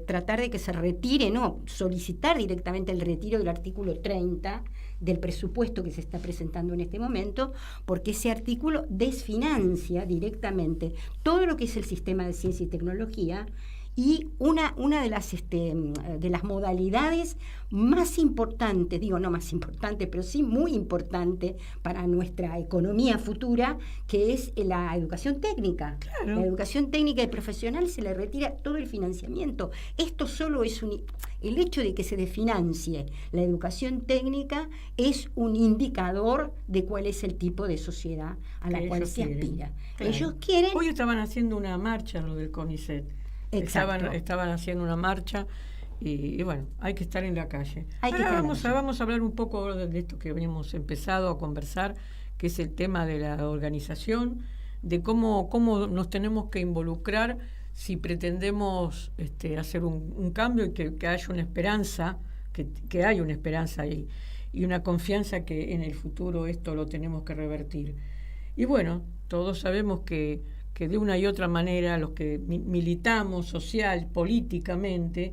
tratar de que se retire, solicitar directamente el retiro del artículo 30 del presupuesto que se está presentando en este momento, porque ese artículo desfinancia directamente todo lo que es el sistema de ciencia y tecnología, y una de las modalidades más importantes, digo no más importante, pero sí muy importante para nuestra economía futura, que es la educación técnica. Claro. La educación técnica y profesional se le retira todo el financiamiento. Esto solo es el hecho de que se desfinancie la educación técnica es un indicador de cuál es el tipo de sociedad a la cual se aspira. Claro. Ellos quieren... Hoy estaban haciendo una marcha, lo del CONICET. Estaban haciendo una marcha y bueno, hay que estar en la calle. Vamos a hablar un poco ahora de esto que habíamos empezado a conversar, que es el tema de la organización, de cómo nos tenemos que involucrar si pretendemos hacer un cambio, y que haya una esperanza, que hay una esperanza ahí, y una confianza que en el futuro esto lo tenemos que revertir. Y bueno, todos sabemos que de una y otra manera los que militamos social, políticamente,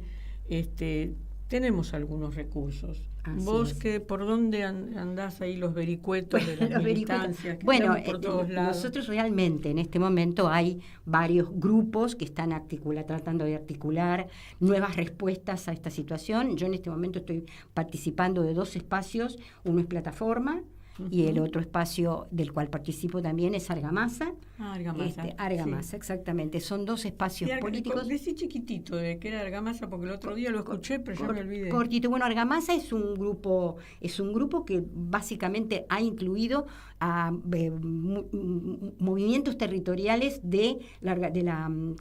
tenemos algunos recursos. Así Vos, es. ¿por dónde andás ahí los vericuetos de las militancias? Bueno, por todos lados. Nosotros realmente en este momento hay varios grupos que están tratando de articular nuevas respuestas a esta situación. Yo en este momento estoy participando de 2 espacios, uno es Plataforma, y el otro espacio del cual participo también es Argamasa. Argamasa, exactamente. Son 2 espacios políticos. Decí chiquitito de que era Argamasa, porque el otro día lo escuché, pero ya me olvidé. Cortito. Bueno, Argamasa es un grupo que básicamente ha incluido a movimientos territoriales de la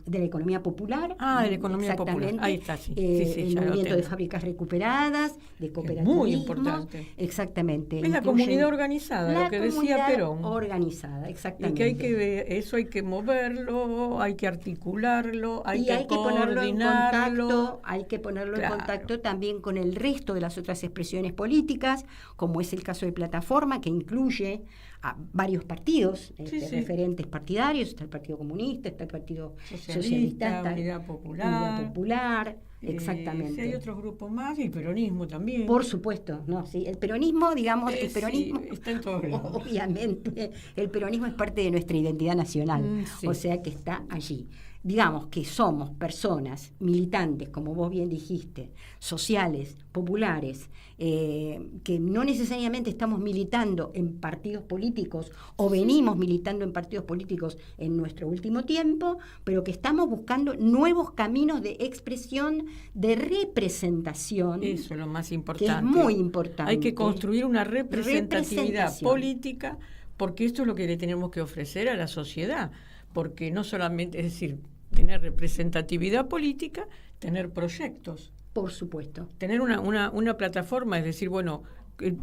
economía popular. De la economía popular. Ahí está, sí. El movimiento de fábricas recuperadas, de cooperativismo. Muy importante. Exactamente. Es la comunidad organizada organizada, La lo que decía comunidad Perón. organizada, Y exactamente. eso hay que moverlo, hay que articularlo, hay Y que hay que ponerlo en coordinarlo. contacto, Claro. en contacto también con el resto de las otras expresiones políticas, como es el caso de Plataforma, que incluye a varios partidos Sí, sí. referentes partidarios. Está el Partido Comunista, está el Partido Socialista, Socialista, está Unidad Popular. Unidad Popular, Si exactamente. hay otros grupos más, y el peronismo también. Por supuesto, no, sí, el peronismo, digamos, el Sí, peronismo, está en todos lados. obviamente, el peronismo es parte de nuestra identidad nacional, Sí. o sea que está allí. Digamos que somos personas militantes, como vos bien dijiste, sociales, populares, que no necesariamente estamos militando en partidos políticos o venimos militando en partidos políticos en nuestro último tiempo, pero que estamos buscando nuevos caminos de expresión, de representación. Eso es lo más importante. Que es muy importante. Hay que construir una representatividad Representación. política, porque esto es lo que le tenemos que ofrecer a la sociedad. Porque no solamente, es decir, tener representatividad política, tener proyectos. Por supuesto. Tener una plataforma, es decir, bueno,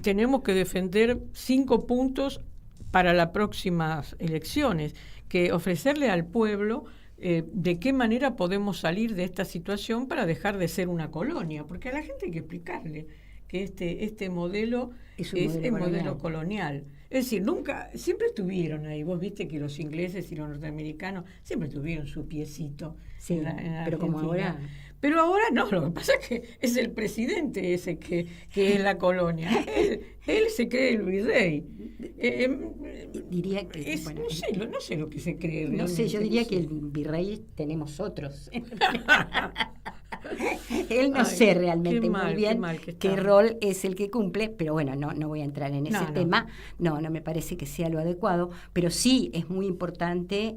tenemos que defender 5 puntos para las próximas elecciones, que ofrecerle al pueblo de qué manera podemos salir de esta situación para dejar de ser una colonia, porque a la gente hay que explicarle que este modelo Es un es modelo el modelo colonial. colonial. Es decir, siempre estuvieron ahí. Vos viste que los ingleses y los norteamericanos siempre tuvieron su piecito. Sí, en pero como Argentina. ahora. Pero ahora no, lo que pasa es que es el presidente ese que es la colonia. Él se cree el virrey. Diría que, bueno, No sé lo que se cree. no sé, yo realmente, diría no que sé. el virrey tenemos otros. Él no Ay, sé realmente qué mal, muy qué bien mal que qué está. rol es el que cumple, pero bueno, no voy a entrar en ese No, no. tema. No me parece que sea lo adecuado, pero sí es muy importante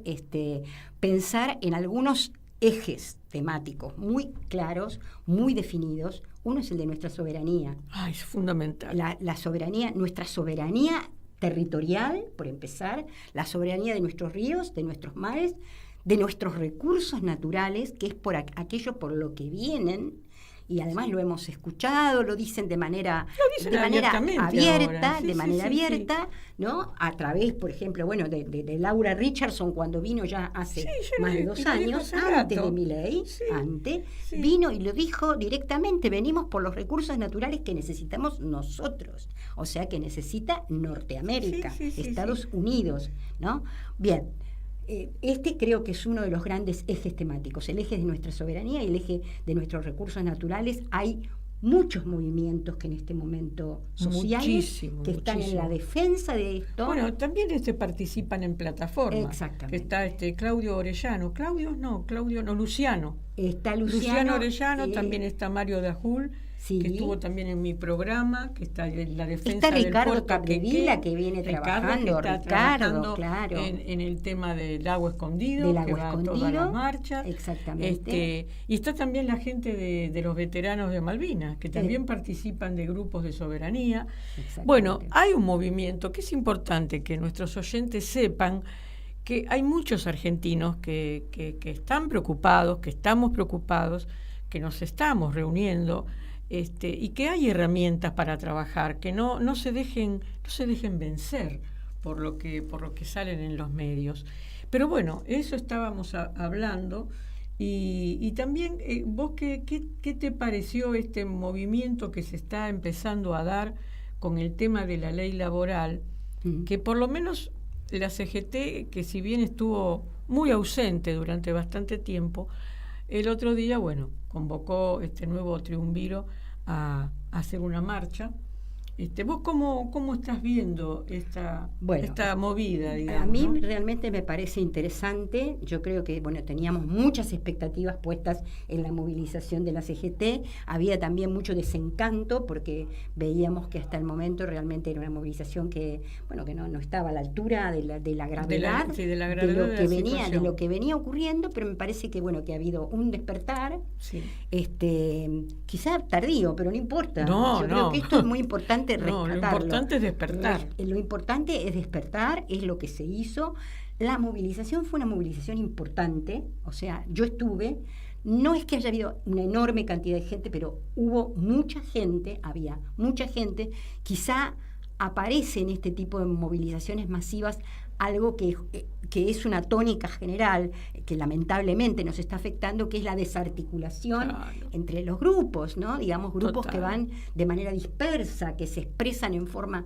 pensar en algunos ejes temáticos muy claros, muy definidos. Uno es el de nuestra soberanía. Ay, es fundamental. La soberanía, nuestra soberanía territorial, por empezar, la soberanía de nuestros ríos, de nuestros mares, de nuestros recursos naturales, que es por aquello por lo que vienen, y además lo hemos escuchado, lo dicen de manera dicen abiertamente abierta, ahora. Sí, de sí, manera sí, abierta, ¿no? A través, por ejemplo, bueno, de Laura Richardson cuando vino ya hace Sí, yo más de y 2 lo dijo años, hace antes rato. de Milei, Sí, antes, sí. vino y lo dijo directamente, venimos por los recursos naturales que necesitamos nosotros, o sea que necesita Norteamérica, Sí, sí, sí, Estados Unidos, ¿no? Bien, creo que es uno de los grandes ejes temáticos, el eje de nuestra soberanía y el eje de nuestros recursos naturales. Hay muchos movimientos que en este momento sociales Muchísimo, que están en la muchísimo. defensa de esto. Bueno, también participan en plataforma. Exactamente. Que está Claudio Orellano. Luciano. Está Luciano Orellano, eh, también está Mario Dajul, sí. que estuvo también en mi programa, que está en la defensa Está del Ricardo puerto Capdevila, que viene trabajando, que está Ricardo, trabajando claro. en el tema del agua escondido, Del agua que va a todas escondido, las marchas. exactamente. Y está también la gente de los veteranos de Malvinas, que también participan de grupos de soberanía. Exactamente. Bueno, hay un movimiento que es importante que nuestros oyentes sepan que hay muchos argentinos que están preocupados, que estamos preocupados, que nos estamos reuniendo, y que hay herramientas para trabajar, que no se dejen vencer por lo que salen en los medios. Pero bueno, eso estábamos hablando. Y también, vos, ¿qué te pareció este movimiento que se está empezando a dar con el tema de la ley laboral? Que por lo menos la CGT, que si bien estuvo muy ausente durante bastante tiempo, el otro día, bueno, convocó este nuevo triunviro a hacer una marcha. ¿Vos cómo estás viendo esta movida, digamos? A mí ¿no? realmente me parece interesante. Yo creo que teníamos muchas expectativas puestas en la movilización de la CGT. Había también mucho desencanto porque veíamos que hasta el momento realmente era una movilización que no estaba a la altura de la gravedad, de lo que venía ocurriendo, pero me parece que que ha habido un despertar, sí. Quizá tardío, pero no importa. Yo creo que esto es muy importante. No, lo importante es despertar. Lo importante es despertar, es lo que se hizo. La movilización fue una movilización importante, o sea, yo estuve, no es que haya habido una enorme cantidad de gente, pero hubo mucha gente, había mucha gente, quizá aparece en este tipo de movilizaciones masivas algo que es una tónica general, que lamentablemente nos está afectando, que es la desarticulación entre los grupos, ¿no? Digamos, grupos que van de manera dispersa, que se expresan en forma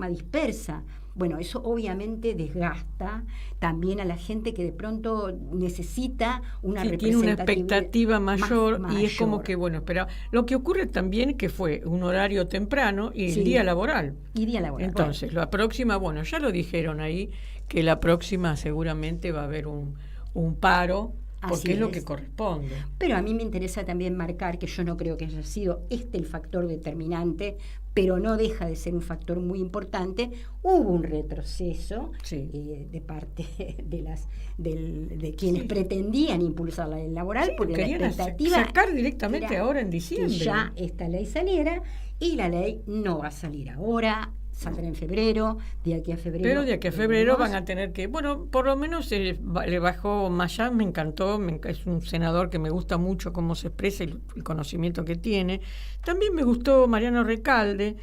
dispersa. Bueno, eso obviamente desgasta también a la gente que de pronto necesita una representatividad. Tiene una expectativa mayor y es como que, bueno, pero lo que ocurre también que fue un horario temprano y el día laboral. Y día laboral. Entonces, la próxima, bueno, ya lo dijeron ahí, que la próxima seguramente va a haber un paro, porque es lo que corresponde. Pero a mí me interesa también marcar que yo no creo que haya sido el factor determinante, pero no deja de ser un factor muy importante. Hubo un retroceso de parte de quienes pretendían impulsar la ley laboral, porque la expectativa sacar directamente ahora en diciembre. Que ya esta ley saliera, y la ley no va a salir ahora. Saldrá en febrero, de aquí a febrero. Pero de aquí a febrero van a tener que, bueno, por lo menos le bajó Mayán, me encantó, es un senador que me gusta mucho cómo se expresa y el conocimiento que tiene. También me gustó Mariano Recalde,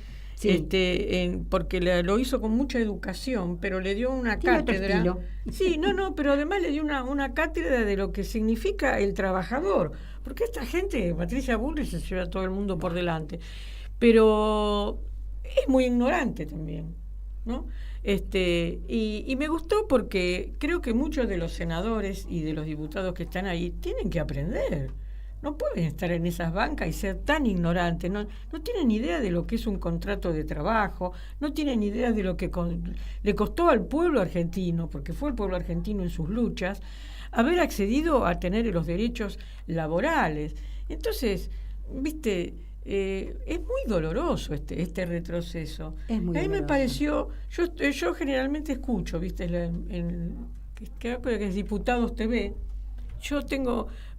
porque lo hizo con mucha educación, pero le dio una cátedra. Sí, pero además le dio una cátedra de lo que significa el trabajador, porque esta gente, Patricia Bullrich, se lleva a todo el mundo por delante. Pero es muy ignorante también, ¿no? Y me gustó porque creo que muchos de los senadores y de los diputados que están ahí tienen que aprender. No pueden estar en esas bancas y ser tan ignorantes. No tienen idea de lo que es un contrato de trabajo, no tienen idea de lo que le costó al pueblo argentino, porque fue el pueblo argentino en sus luchas, haber accedido a tener los derechos laborales. Entonces, viste, es muy doloroso este retroceso. Es muy a mí doloroso. me pareció, yo generalmente escucho, viste, creo que es Diputados TV.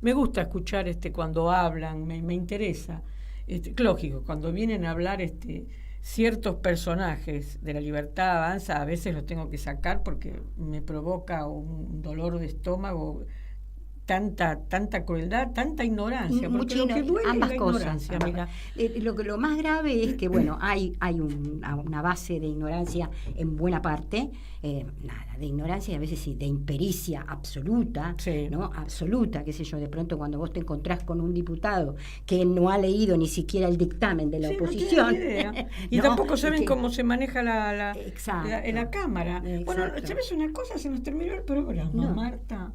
Me gusta escuchar cuando hablan, me interesa. Lógico, cuando vienen a hablar ciertos personajes de La Libertad Avanza, a veces los tengo que sacar porque me provoca un dolor de estómago. Tanta crueldad, tanta ignorancia, porque lo que duele ambas es la cosas. ignorancia. Lo más grave es que, bueno, hay una base de ignorancia en buena parte, de ignorancia y a veces sí, de impericia absoluta, ¿no? Absoluta, qué sé yo, de pronto cuando vos te encontrás con un diputado que no ha leído ni siquiera el dictamen de la oposición. No tiene idea. Y tampoco saben cómo se maneja la Cámara. Exacto. Bueno, ¿sabes una cosa? Se nos terminó el programa, Marta.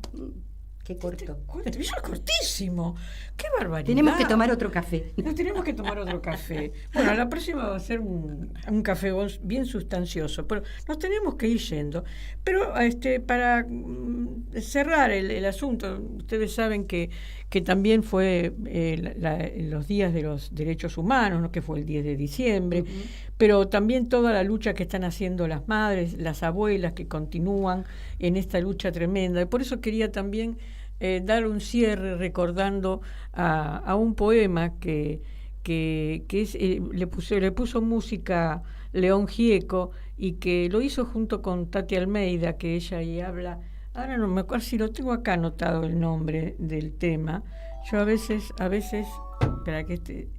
Qué corto. Es cortísimo. Qué barbaridad. Tenemos que tomar otro café. Nos tenemos que tomar otro café. Bueno, la próxima va a ser un café bien sustancioso, pero nos tenemos que ir yendo. Pero para cerrar el asunto, ustedes saben que también fue los días de los derechos humanos, ¿no? Que fue el 10 de diciembre, pero también toda la lucha que están haciendo las madres, las abuelas que continúan en esta lucha tremenda. Y por eso quería también dar un cierre recordando a un poema que le puso música León Gieco y que lo hizo junto con Tati Almeida, que ella ahí habla. Ahora no me acuerdo si lo tengo acá anotado el nombre del tema. Yo a veces, espera que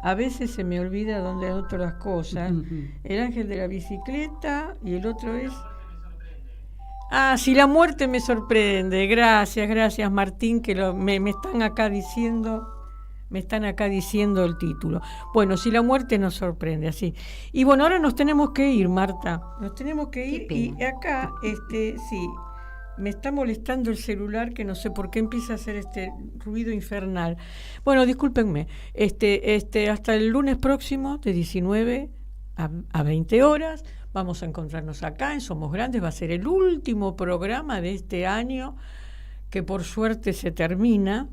a veces se me olvida dónde anoto las cosas. El ángel de la bicicleta y el otro es... si la muerte me sorprende. Gracias Martín, que me están acá diciendo el título. Bueno, si la muerte nos sorprende, así. Y bueno, ahora nos tenemos que ir, Marta. Nos tenemos que ir y acá, me está molestando el celular, que no sé por qué empieza a hacer este ruido infernal. Bueno, discúlpenme. Hasta el lunes próximo, de 19 a 20 horas, vamos a encontrarnos acá en Somos Grandes. Va a ser el último programa de este año, que por suerte se termina.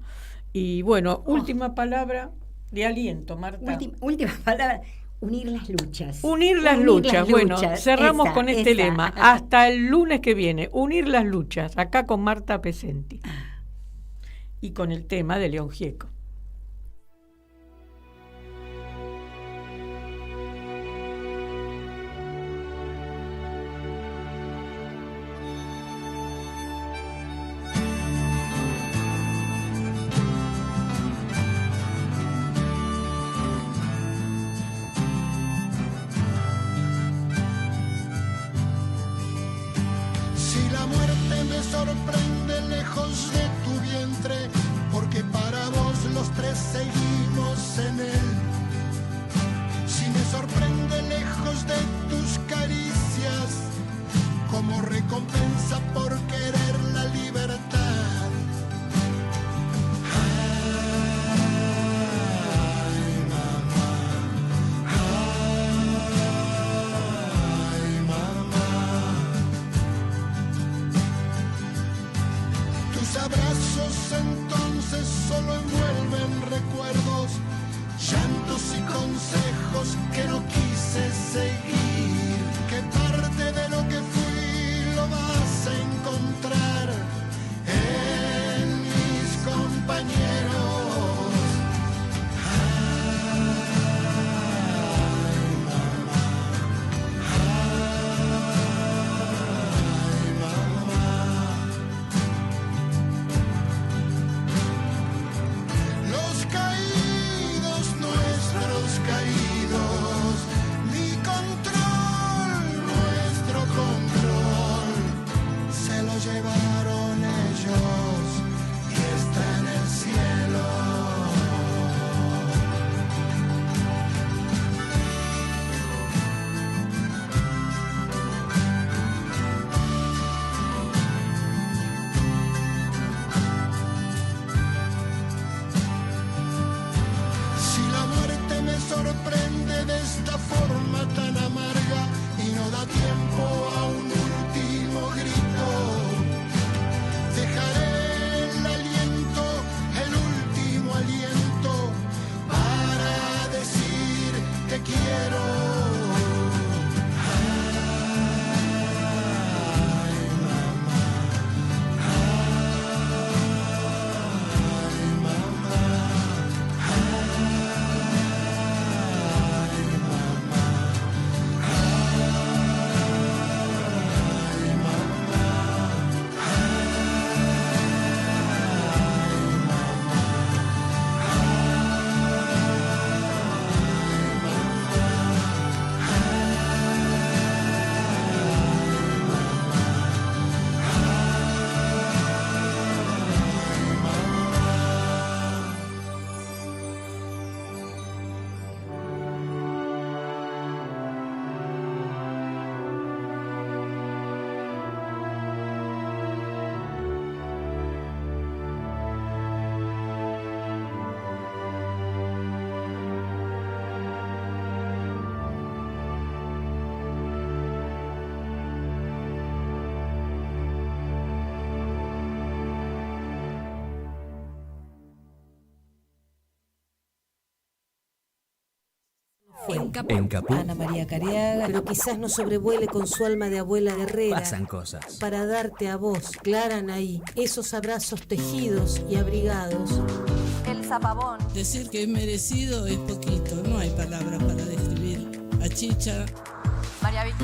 Y bueno, última palabra de aliento, Marta. Última palabra. Unir las luchas. Unir las luchas. Bueno, cerramos con este lema. Hasta el lunes que viene. Unir las luchas. Acá con Marta Pesenti. Y con el tema de León Gieco. de esta forma tan amarga y no da tiempo a un último grito. Dejaré el aliento, el último aliento, para decir te quiero. En Caput Ana María Cariaga, pero quizás no sobrevuele con su alma de abuela guerrera. pasan cosas. Para darte a vos, Clara Anaí, esos abrazos tejidos y abrigados. El zapabón. Decir que es merecido es poquito, no hay palabras para describir a Chicha. María Victoria.